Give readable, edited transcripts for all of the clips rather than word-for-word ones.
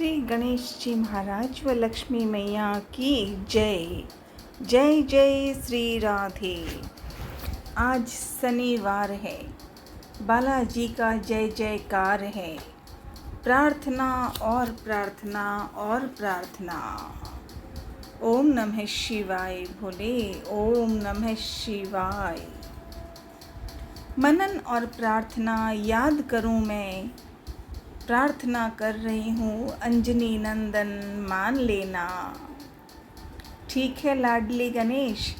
श्री गणेश जी महाराज व लक्ष्मी मैया की जय। जय जय श्री राधे। आज शनिवार है, बालाजी का जय जयकार है। प्रार्थना और प्रार्थना और प्रार्थना। ओम नमः शिवाय भोले, ओम नमः शिवाय। मनन और प्रार्थना याद करूं मैं, प्रार्थना कर रही हूँ अंजनी नंदन मान लेना। ठीक है लाडली गणेश,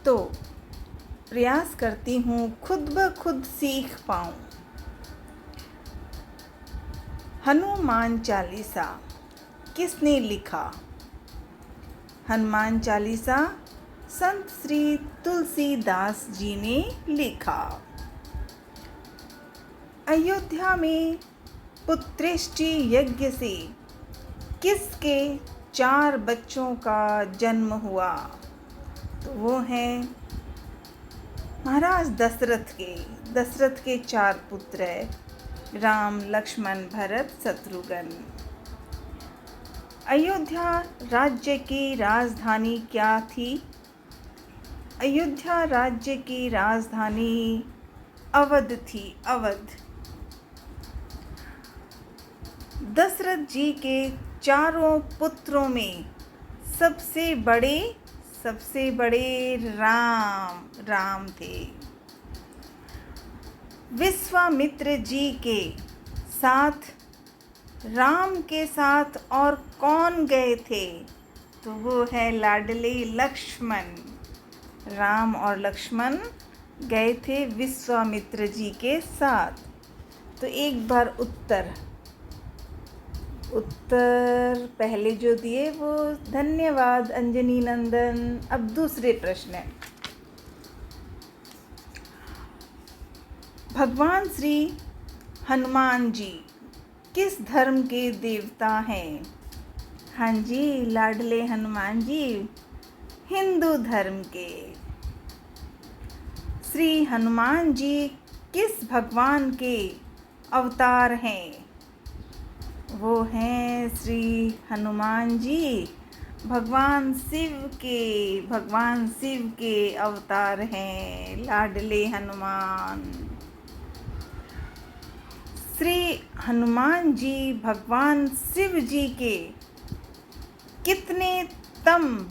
तो प्रयास करती हूँ खुद ब खुद सीख पाऊँ। हनुमान चालीसा किसने लिखा? हनुमान चालीसा संत श्री तुलसीदास जी ने लिखा। अयोध्या में पुत्रेष्टि यज्ञ से किसके 4 बच्चों का जन्म हुआ? तो वो हैं महाराज दशरथ के 4 पुत्र है, राम लक्ष्मण भरत शत्रुघ्न। अयोध्या राज्य की राजधानी क्या थी? अयोध्या राज्य की राजधानी अवध थी, अवध। दशरथ जी के 4 पुत्रों में सबसे बड़े राम थे। विश्वामित्र जी के साथ, राम के साथ और कौन गए थे? तो वो है लाडले लक्ष्मण। राम और लक्ष्मण गए थे विश्वामित्र जी के साथ। तो एक बार उत्तर पहले जो दिए वो धन्यवाद अंजनी नंदन। अब दूसरे प्रश्न। भगवान श्री हनुमान जी किस धर्म के देवता हैं? हाँ जी लाडले हनुमान जी हिंदू धर्म के। श्री हनुमान जी किस भगवान के अवतार हैं? वो हैं श्री हनुमान जी भगवान शिव के अवतार हैं, लाडले हनुमान। श्री हनुमान जी भगवान शिव जी के कितने तम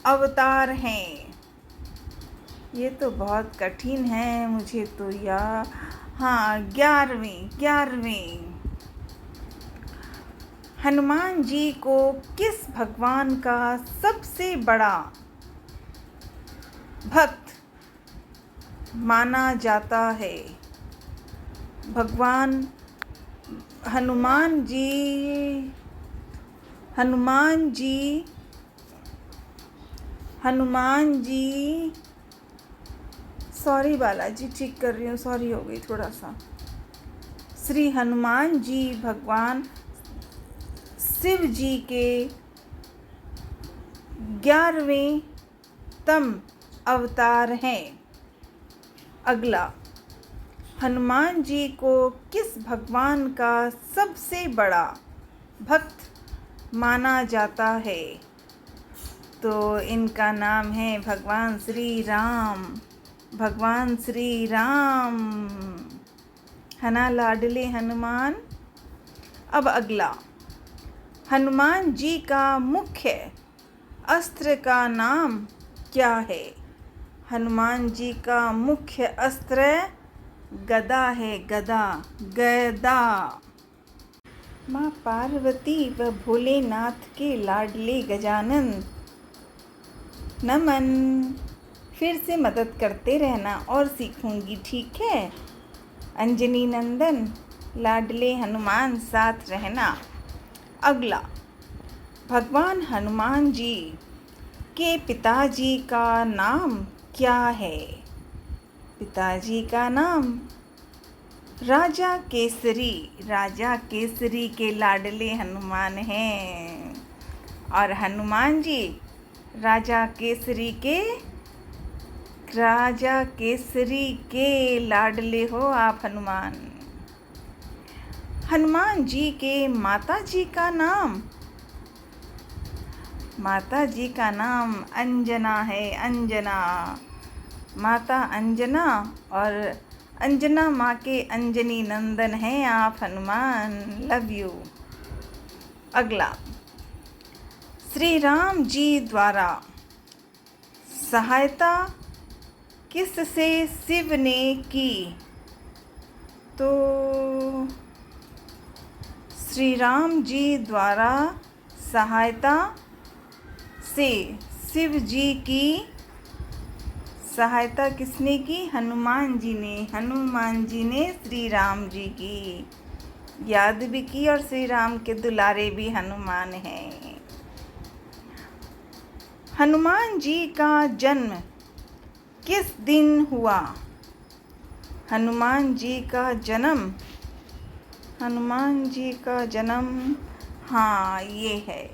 अवतार हैं? ये तो बहुत कठिन है, मुझे तो हाँ 11वें। हनुमान जी को किस भगवान का सबसे बड़ा भक्त माना जाता है? भगवान हनुमान जी सॉरी बालाजी, ठीक कर रही हूँ, सॉरी हो गई थोड़ा सा। श्री हनुमान जी भगवान शिव जी के 11वें तम अवतार हैं। अगला, हनुमान जी को किस भगवान का सबसे बड़ा भक्त माना जाता है? तो इनका नाम है भगवान श्री राम, है ना लाडले हनुमान। अब अगला, हनुमान जी का मुख्य अस्त्र का नाम क्या है? हनुमान जी का मुख्य अस्त्र गदा है, गदा। माँ पार्वती व भोलेनाथ के लाडले गजानन नमन। फिर से मदद करते रहना और सीखूंगी, ठीक है अंजनी नंदन, लाडले हनुमान साथ रहना। अगला, भगवान हनुमान जी के पिताजी का नाम क्या है? पिताजी का नाम राजा केसरी के लाडले हनुमान हैं। और हनुमान जी राजा केसरी के लाडले हो आप हनुमान। हनुमान जी के माता जी का नाम, माता जी का नाम अंजना है, अंजना। माता अंजना और अंजना माँ के अंजनी नंदन हैं आप हनुमान, लव यू। अगला, श्री राम जी द्वारा सहायता किससे शिव ने की? तो श्री राम जी द्वारा सहायता से शिव जी की सहायता किसने की? हनुमान जी ने। हनुमान जी ने श्री राम जी की याद भी की और श्री राम के दुलारे भी हनुमान हैं। हनुमान जी का जन्म किस दिन हुआ? हनुमान जी का जन्म, हनुमान जी का जन्म, हाँ ये है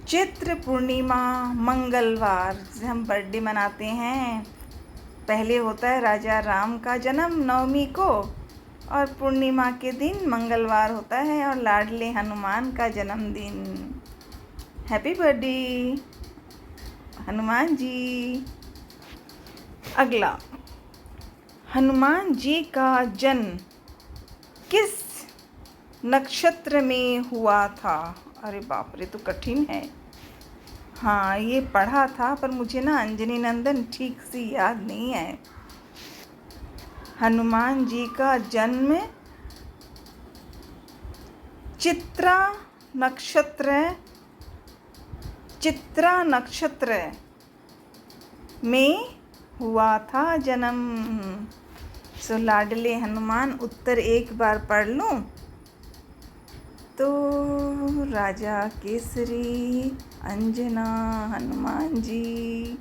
चैत्र पूर्णिमा मंगलवार, जिसे हम बर्थडे मनाते हैं। पहले होता है राजा राम का जन्म नवमी को, और पूर्णिमा के दिन मंगलवार होता है, और लाडले हनुमान का जन्मदिन। Happy birthday Hanuman ji. अगला, हनुमान जी का जन्म किस नक्षत्र में हुआ था? अरे बाप रे, तो कठिन है। हाँ ये पढ़ा था, पर मुझे ना अंजनी नंदन ठीक से याद नहीं है। हनुमान जी का जन्म चित्रा नक्षत्र में हुआ था जन्म। सो लाडले हनुमान, उत्तर एक बार पढ़ लूँ तो राजा केसरी अंजना हनुमान जी,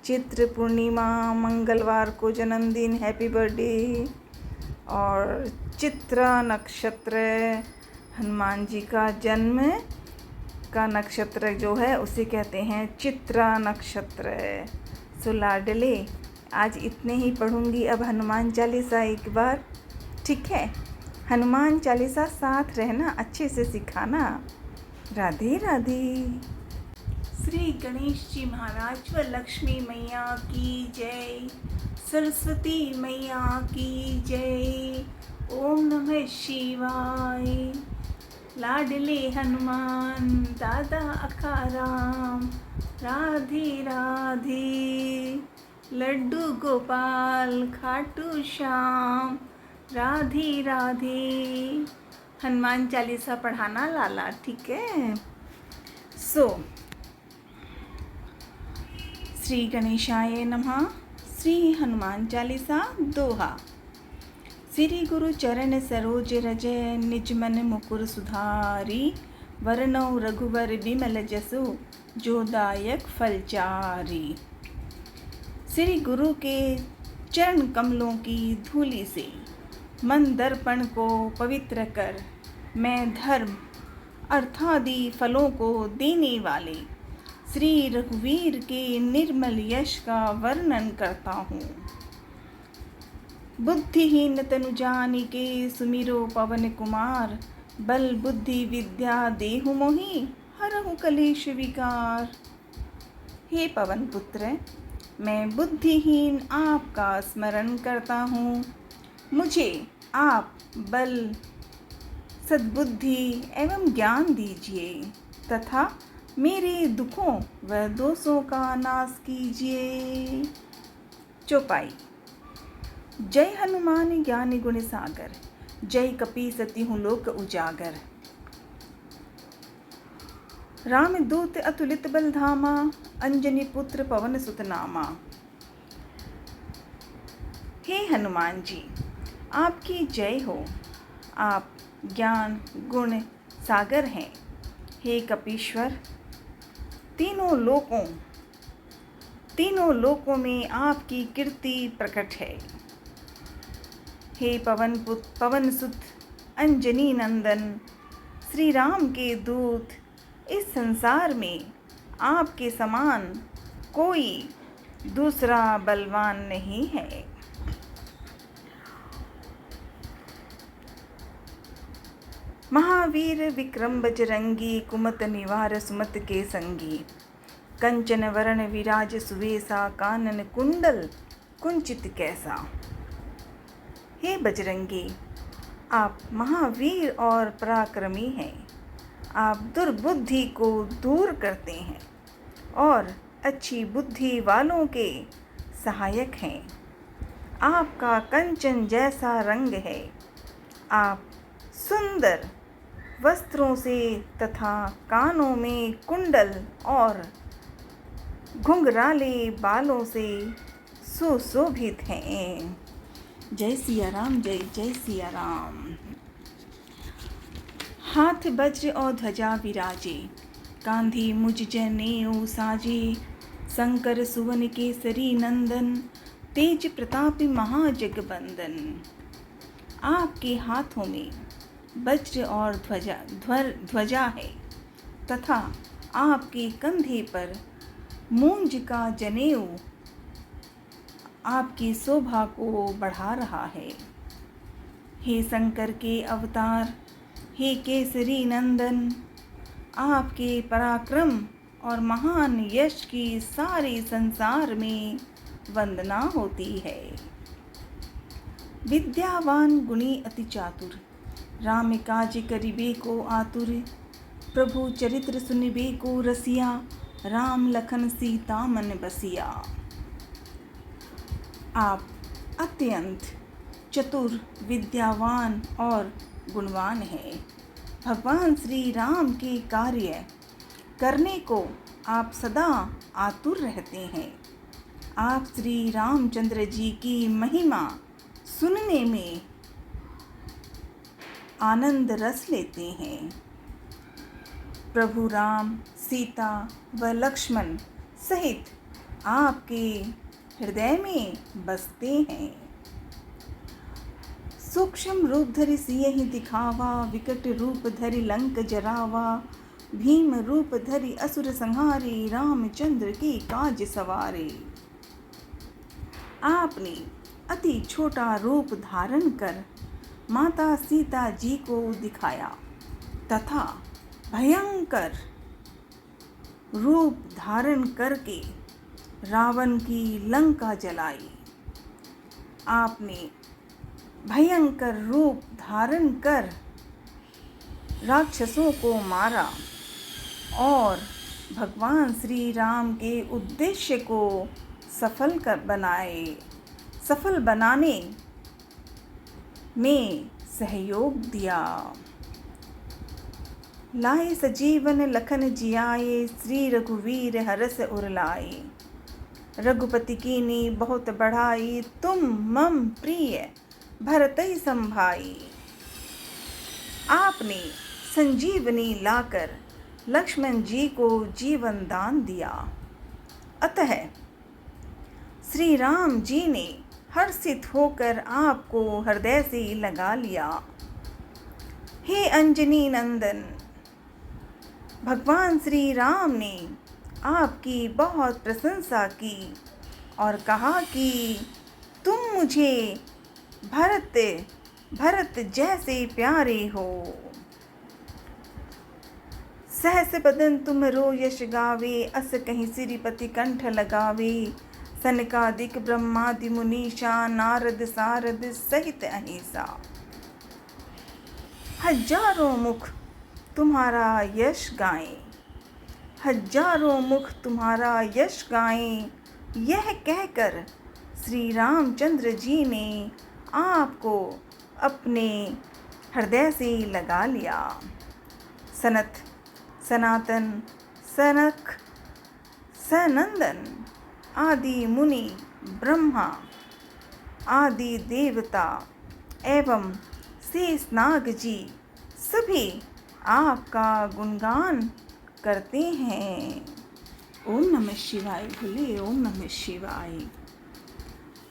चित्र पूर्णिमा मंगलवार को जन्मदिन, हैप्पी बर्थडे। और चित्रा नक्षत्र हनुमान जी का जन्म का नक्षत्र जो है उसे कहते हैं चित्रा नक्षत्र। सो लाडले, आज इतने ही पढ़ूंगी। अब हनुमान चालीसा एक बार, ठीक है? हनुमान चालीसा साथ रहना, अच्छे से सिखाना। राधे राधे। श्री गणेश जी महाराज व लक्ष्मी मैया की जय, सरस्वती मैया की जय। ओम नमः शिवाय। लाडले हनुमान दादा अखाराम, राधे राधे। लड्डू गोपाल खाटू श्याम, राधे राधे। हनुमान चालीसा पढ़ाना लाला, ठीक है? सो श्री गणेशाय नमः। श्री हनुमान चालीसा दोहा। श्री गुरु चरण सरोज रज, निज मन मुकुर सुधारी। वरनौ रघुवर विमल जसु, जो दायक फलचारी। श्री गुरु के चरण कमलों की धूलि से मन दर्पण को पवित्र कर, मैं धर्म अर्थादि फलों को देने वाले श्री रघुवीर के निर्मल यश का वर्णन करता हूँ। बुद्धिहीन तनु जानिके सुमिरो पवन कुमार, बल बुद्धि विद्या देहु मोहि, हरहु कलेश विकार। हे पवन पुत्र, मैं बुद्धिहीन आपका स्मरण करता हूँ। मुझे आप बल, सद्बुद्धि एवं ज्ञान दीजिए तथा मेरे दुखों व दोषों का नाश कीजिए। चौपाई। जय हनुमान ज्ञानी गुण सागर, जय कपि सती हूँ लोक उजागर। राम दूत अतुलित बल धामा, अंजनी पुत्र पवन सुत नामा। हे हनुमान जी, आपकी जय हो। आप ज्ञान गुण सागर हैं। हे कपीश्वर, तीनों लोकों में आपकी कीर्ति प्रकट है। हे पवन सुत अंजनी नंदन, श्री राम के दूत, इस संसार में आपके समान कोई दूसरा बलवान नहीं है। महावीर विक्रम बजरंगी, कुमत निवार सुमत के संगी। कंचन वरण विराज सुवेसा, कानन कुंडल कुंचित कैसा। हे बजरंगी, आप महावीर और पराक्रमी हैं। आप दुर्बुद्धि को दूर करते हैं और अच्छी बुद्धि वालों के सहायक हैं। आपका कंचन जैसा रंग है। आप सुंदर वस्त्रों से तथा कानों में कुंडल और घुंघराले बालों से सुशोभित हैं। जय सिया राम, जय जय सिया राम। हाथ वज्र और ध्वजा विराजे, कांधी मुझ जनेऊ साजे। शंकर सुवन केसरी नंदन, तेज प्रतापी महाजगबंदन। आपके हाथों में वज्र और ध्वजा है तथा आपके कंधे पर मूंज का जनेऊ आपकी शोभा को बढ़ा रहा है। हे शंकर के अवतार, हे केसरी नंदन, आपके पराक्रम और महान यश की सारे संसार में वंदना होती है। विद्यावान गुणी अति चातुर, राम काज करिबे को आतुर। प्रभु चरित्र सुनिबे को रसिया, राम लखन सीता मन बसिया। आप अत्यंत चतुर, विद्यावान और गुणवान हैं। भगवान श्री राम के कार्य करने को आप सदा आतुर रहते हैं। आप श्री रामचंद्र जी की महिमा सुनने में आनंद रस लेते हैं। प्रभु राम, सीता व लक्ष्मण सहित आपके हृदय में बसते हैं। सूक्ष्म रूप धरि सियहि दिखावा, विकट रूप धरि लंक जरावा। भीम रूप धरि असुर संहारे, रामचंद्र के काज सवारे। आपने अति छोटा रूप धारण कर माता सीता जी को दिखाया तथा भयंकर रूप धारण करके रावण की लंका जलाई। आपने भयंकर रूप धारण कर राक्षसों को मारा और भगवान श्री राम के उद्देश्य को सफल बनाने में सहयोग दिया। लाए सजीवन लखन जियाए, श्री रघुवीर हरस उर लाए। रघुपति कीनी बहुत बढ़ाई, तुम मम प्रिय भरतई संभाई। आपने संजीवनी लाकर लक्ष्मण जी को जीवन दान दिया। अतः श्री राम जी ने हर्षित होकर आपको हृदय से लगा लिया। हे अंजनी नंदन, भगवान श्री राम ने आपकी बहुत प्रशंसा की और कहा कि तुम मुझे भरत जैसे प्यारे हो। सहस बदन तुमरो यश गावे, अस कहीं श्रीपति कंठ लगावे। सनकादिक ब्रह्मादि मुनीषा, नारद सारद सहित अहिंसा। हजारों मुख तुम्हारा यश गाएं, हजारों मुख तुम्हारा यश गाएं। यह कहकर श्री रामचंद्र जी ने आपको अपने हृदय से लगा लिया। सनत, सनातन, सनक, सनंदन आदि मुनि, ब्रह्मा आदि देवता एवं शेषनाग जी सभी आपका गुणगान करते हैं। ओम नमः शिवाय। भोले ओम नमः शिवाय।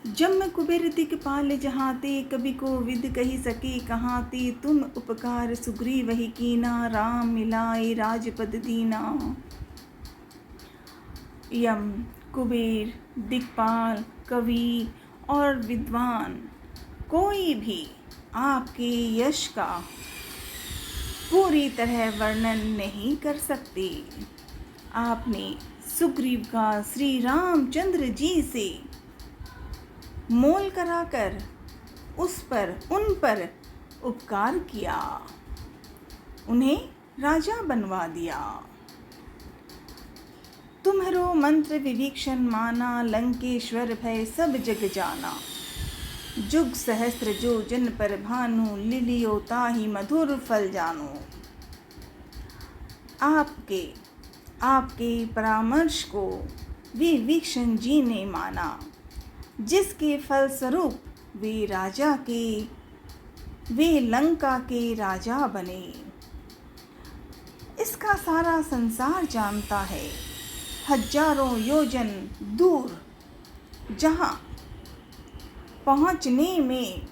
जब कुबेर दिक्पाल जहाते, कभी को विद कही सके कहाते। तुम उपकार सुग्रीव वही कीना, राम मिलाए राजपद दीना। यम, कुबेर, दिक्पाल, कवि और विद्वान कोई भी आपके यश का पूरी तरह वर्णन नहीं कर सकते। आपने सुग्रीव का श्री रामचंद्र जी से मोल कराकर उन पर उपकार किया, उन्हें राजा बनवा दिया। तुम्हरो मंत्र विभीषण माना, लंकेश्वर भय सब जग जाना। जुग सहस्त्र जो जन पर भानु, लिलियो ताहि मधुर फल जानो। आपके परामर्श को विभीषण जी ने माना, जिसके फलस्वरूप वे लंका के राजा बने। इसका सारा संसार जानता है, हजारों योजन दूर जहाँ पहुँचने में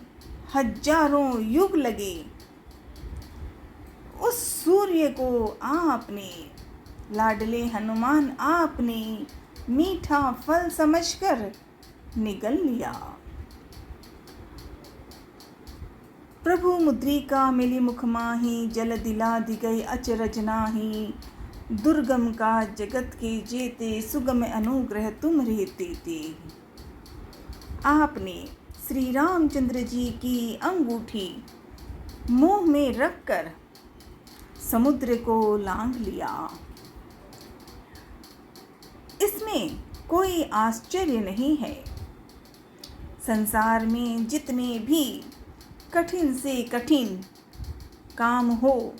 हजारों युग लगे, उस सूर्य को आपने, लाडले हनुमान, आपने मीठा फल समझकर निगल लिया। प्रभु मुद्रिका मिली मुख माही, जल दिला दी गई अचरज नाही। दुर्गम का जगत के जेते, सुगम अनुग्रह तुम रहते थे। आपने श्री रामचंद्र जी की अंगूठी मुंह में रखकर समुद्र को लांघ लिया। इसमें कोई आश्चर्य नहीं है। संसार में जितने भी कठिन से कठिन काम हो,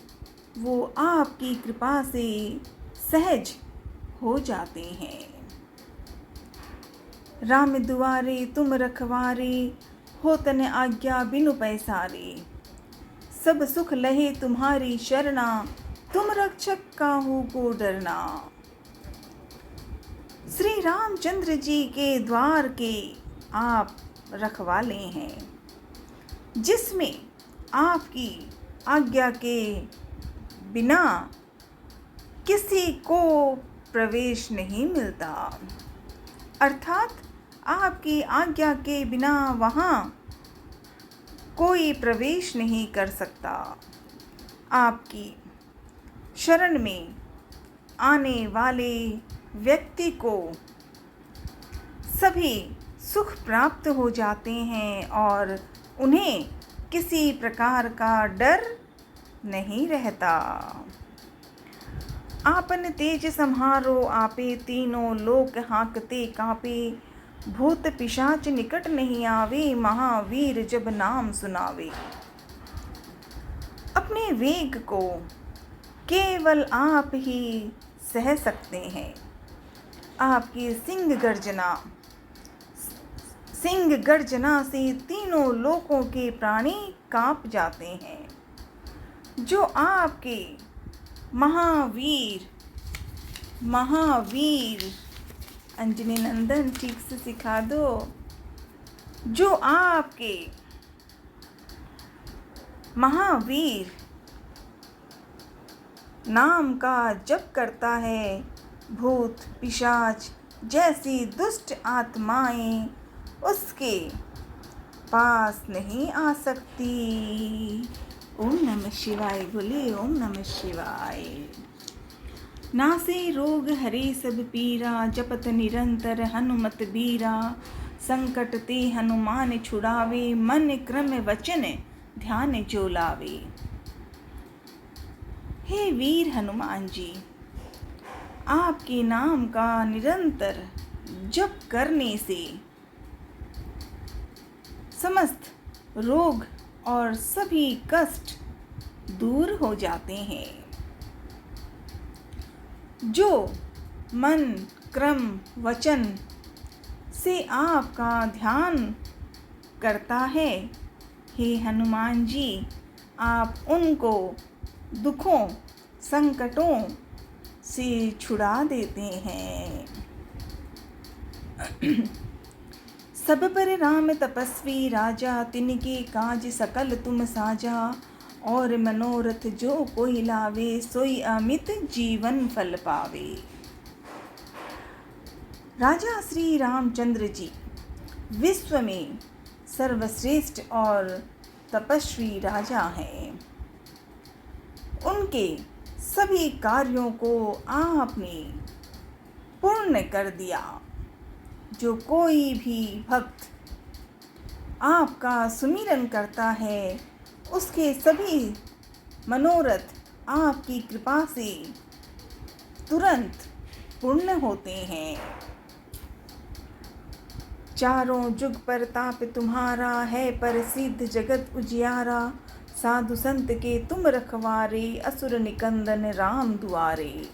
वो आपकी कृपा से सहज हो जाते हैं। राम दुआरे तुम रखवारे, हो तन आज्ञा बिनु पैसारे। सब सुख लहे तुम्हारी शरणा, तुम रक्षक काहू को डरना। श्री रामचंद्र जी के द्वार के आप रखवाले हैं, जिसमें आपकी आज्ञा के बिना किसी को प्रवेश नहीं मिलता, अर्थात आपकी आज्ञा के बिना वहाँ कोई प्रवेश नहीं कर सकता। आपकी शरण में आने वाले व्यक्ति को सभी सुख प्राप्त हो जाते हैं और उन्हें किसी प्रकार का डर नहीं रहता। आपन तेज सम्हारो आपे, तीनों लोक हाँकते कांपे। भूत पिशाच निकट नहीं आवे, महावीर जब नाम सुनावे। अपने वेग को केवल आप ही सह सकते हैं। आपकी सिंह गर्जना से तीनों लोकों के प्राणी कांप जाते हैं। जो आपके महावीर अंजनी नंदन, ठीक से सिखा दो। जो आपके महावीर नाम का जप करता है, भूत पिशाच जैसी दुष्ट आत्माएं उसके पास नहीं आ सकती। ओम नमः शिवाय बोले, ओम नमः शिवाय। नासे रोग हरे सब पीरा, जपत निरंतर हनुमत बीरा। संकट ते हनुमान छुड़ावे, मन क्रम वचन ध्यान जो लावे। हे वीर हनुमान जी, आपके नाम का निरंतर जप करने से समस्त रोग और सभी कष्ट दूर हो जाते हैं। जो मन क्रम वचन से आपका ध्यान करता है, हे हनुमान जी, आप उनको दुखों संकटों से छुड़ा देते हैं। सब पर राम तपस्वी राजा, तिनके काज सकल तुम साजा। और मनोरथ जो कोई लावे, सोई अमित जीवन फल पावे। राजा श्री रामचंद्र जी विश्व में सर्वश्रेष्ठ और तपस्वी राजा हैं। उनके सभी कार्यों को आपने पूर्ण कर दिया। जो कोई भी भक्त आपका सुमिरन करता है उसके सभी मनोरथ आपकी कृपा से तुरंत पूर्ण होते हैं। चारों जुग पर ताप तुम्हारा है, पर सिद्ध जगत उजियारा। साधु संत के तुम रखवारे, असुर निकंदन राम दुआरे।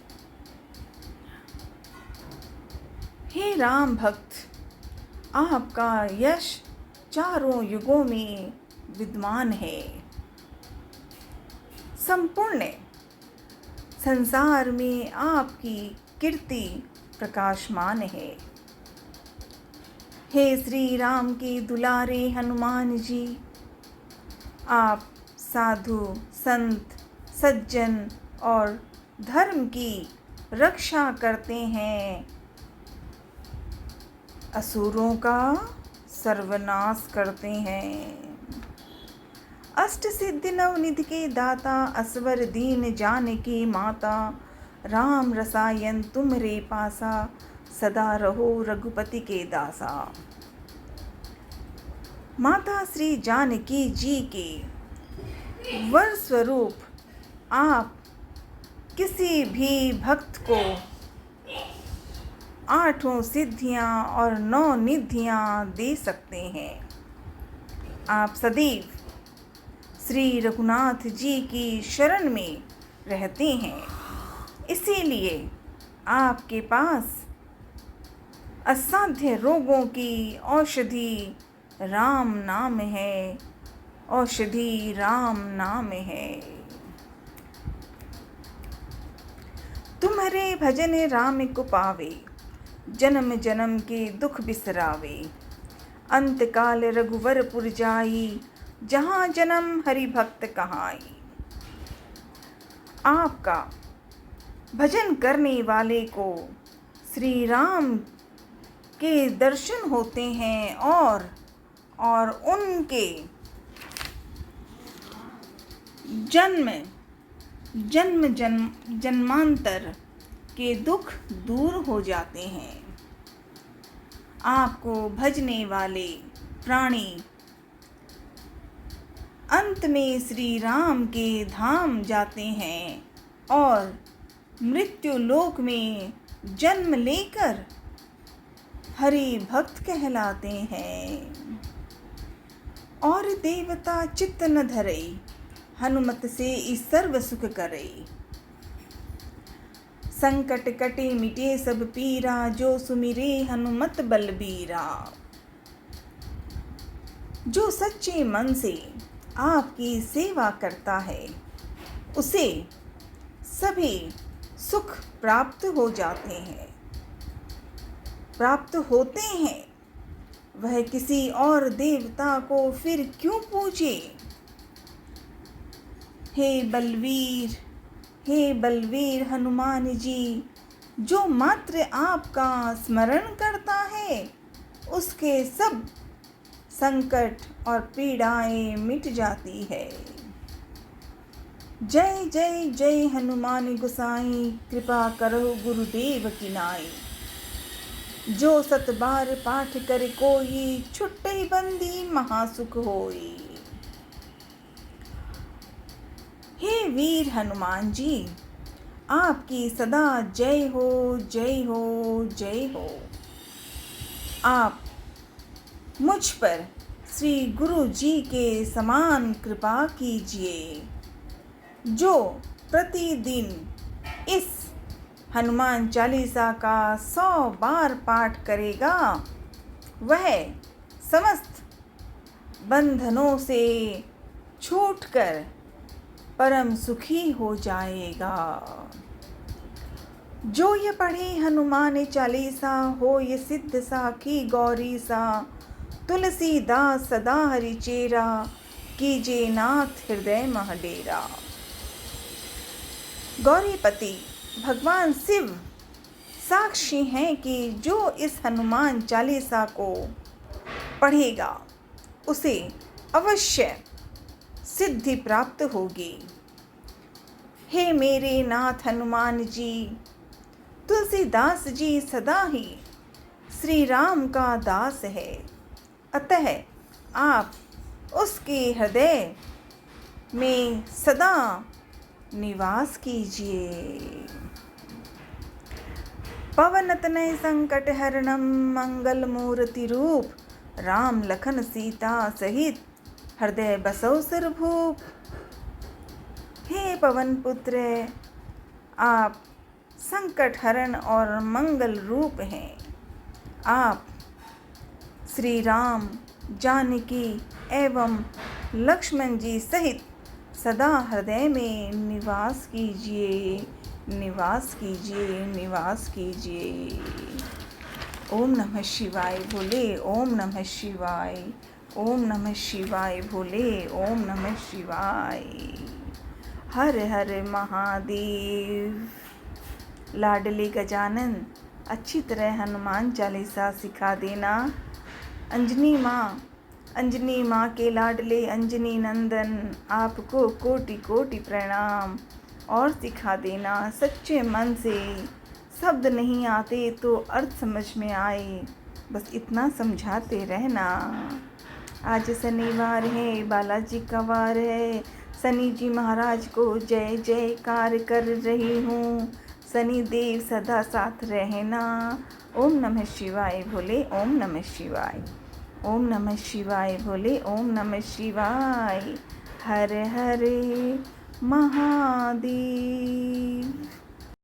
हे राम भक्त, आपका यश चारों युगों में विद्यमान है। संपूर्ण संसार में आपकी कीर्ति प्रकाशमान है। हे श्री राम के दुलारे हनुमान जी, आप साधु संत सज्जन और धर्म की रक्षा करते हैं, असुरों का सर्वनाश करते हैं। अष्ट सिद्धि नवनिधि के दाता, असवर दीन जानकी माता। राम रसायन तुमरे पासा, सदा रहो रघुपति के दासा। माता श्री जानकी जी के वर स्वरूप आप किसी भी भक्त को 8 सिद्धियां और 9 निधियां दे सकते हैं। आप सदैव श्री रघुनाथ जी की शरण में रहते हैं, इसीलिए आपके पास असाध्य रोगों की औषधि राम नाम है। औषधि राम नाम है। तुम्हारे भजन राम को पावे, जन्म जन्म के दुख बिसरावे। अंत काल रघुवरपुर जाई, जहाँ जन्म हरि भक्त कहाई। आपका भजन करने वाले को श्री राम के दर्शन होते हैं और उनके जन्मांतर के दुख दूर हो जाते हैं। आपको भजने वाले प्राणी अंत में श्री राम के धाम जाते हैं और मृत्यु लोक में जन्म लेकर हरि भक्त कहलाते हैं। और देवता चित्त न धरई, हनुमत से इस सर्व सुख करई। संकट कटे मिटे सब पीरा, जो सुमिरे हनुमत बलबीरा। जो सच्चे मन से आपकी सेवा करता है उसे सभी सुख प्राप्त हो जाते हैं, प्राप्त होते हैं। वह किसी और देवता को फिर क्यों पूजे। हे बलवीर हनुमान जी, जो मात्र आपका स्मरण करता है उसके सब संकट और पीड़ाएं मिट जाती है। जय जय जय हनुमान गोसाई, कृपा करो गुरुदेव की नाई। जो 7 बार पाठ करे कोई, छुट्टे बंदी महासुख होई। हे वीर हनुमान जी, आपकी सदा जय हो जय हो जय हो। आप मुझ पर श्री गुरु जी के समान कृपा कीजिए। जो प्रतिदिन इस हनुमान चालीसा का 100 बार पाठ करेगा वह समस्त बंधनों से छूटकर परम सुखी हो जाएगा। जो ये पढ़े हनुमान चालीसा, हो ये सिद्ध साखी गौरी सा। तुलसीदास सदा हरि चेरा, कीजे नाथ हृदय मह डेरा। गौरीपति भगवान शिव साक्षी हैं कि जो इस हनुमान चालीसा को पढ़ेगा उसे अवश्य सिद्धि प्राप्त होगी। हे मेरे नाथ हनुमान जी, तुलसीदास जी सदा ही श्री राम का दास है, अतः आप उसके हृदय में सदा निवास कीजिए। पवन तनय संकट हरणम मंगल मूर्ति रूप, राम लखन सीता सहित हृदय बसौ सिरभूप। हे पवन पुत्र, आप संकट हरण और मंगल रूप हैं। आप श्री राम, जानकी एवं लक्ष्मण जी सहित सदा हृदय में निवास कीजिए, निवास कीजिए, निवास कीजिए। ओम नमः शिवाय बोले, ओम नमः शिवाय, ओम नमः शिवाय बोले, ओम नमः शिवाय। हर हर महादेव। लाडले गजानन, अच्छी तरह हनुमान चालीसा सिखा देना। अंजनी माँ के लाडले अंजनी नंदन, आपको कोटि कोटि प्रणाम। और सिखा देना सच्चे मन से, शब्द नहीं आते तो अर्थ समझ में आए, बस इतना समझाते रहना। आज शनिवार है, बालाजी का वार है, शनि जी महाराज को जय जयकार कर रही हूँ। शनि देव सदा साथ रहना। ओम नमः शिवाय भोले, ओम नमः शिवाय, ओम नमः शिवाय भोले, ओम नमः शिवाय। हर हरे महादेव।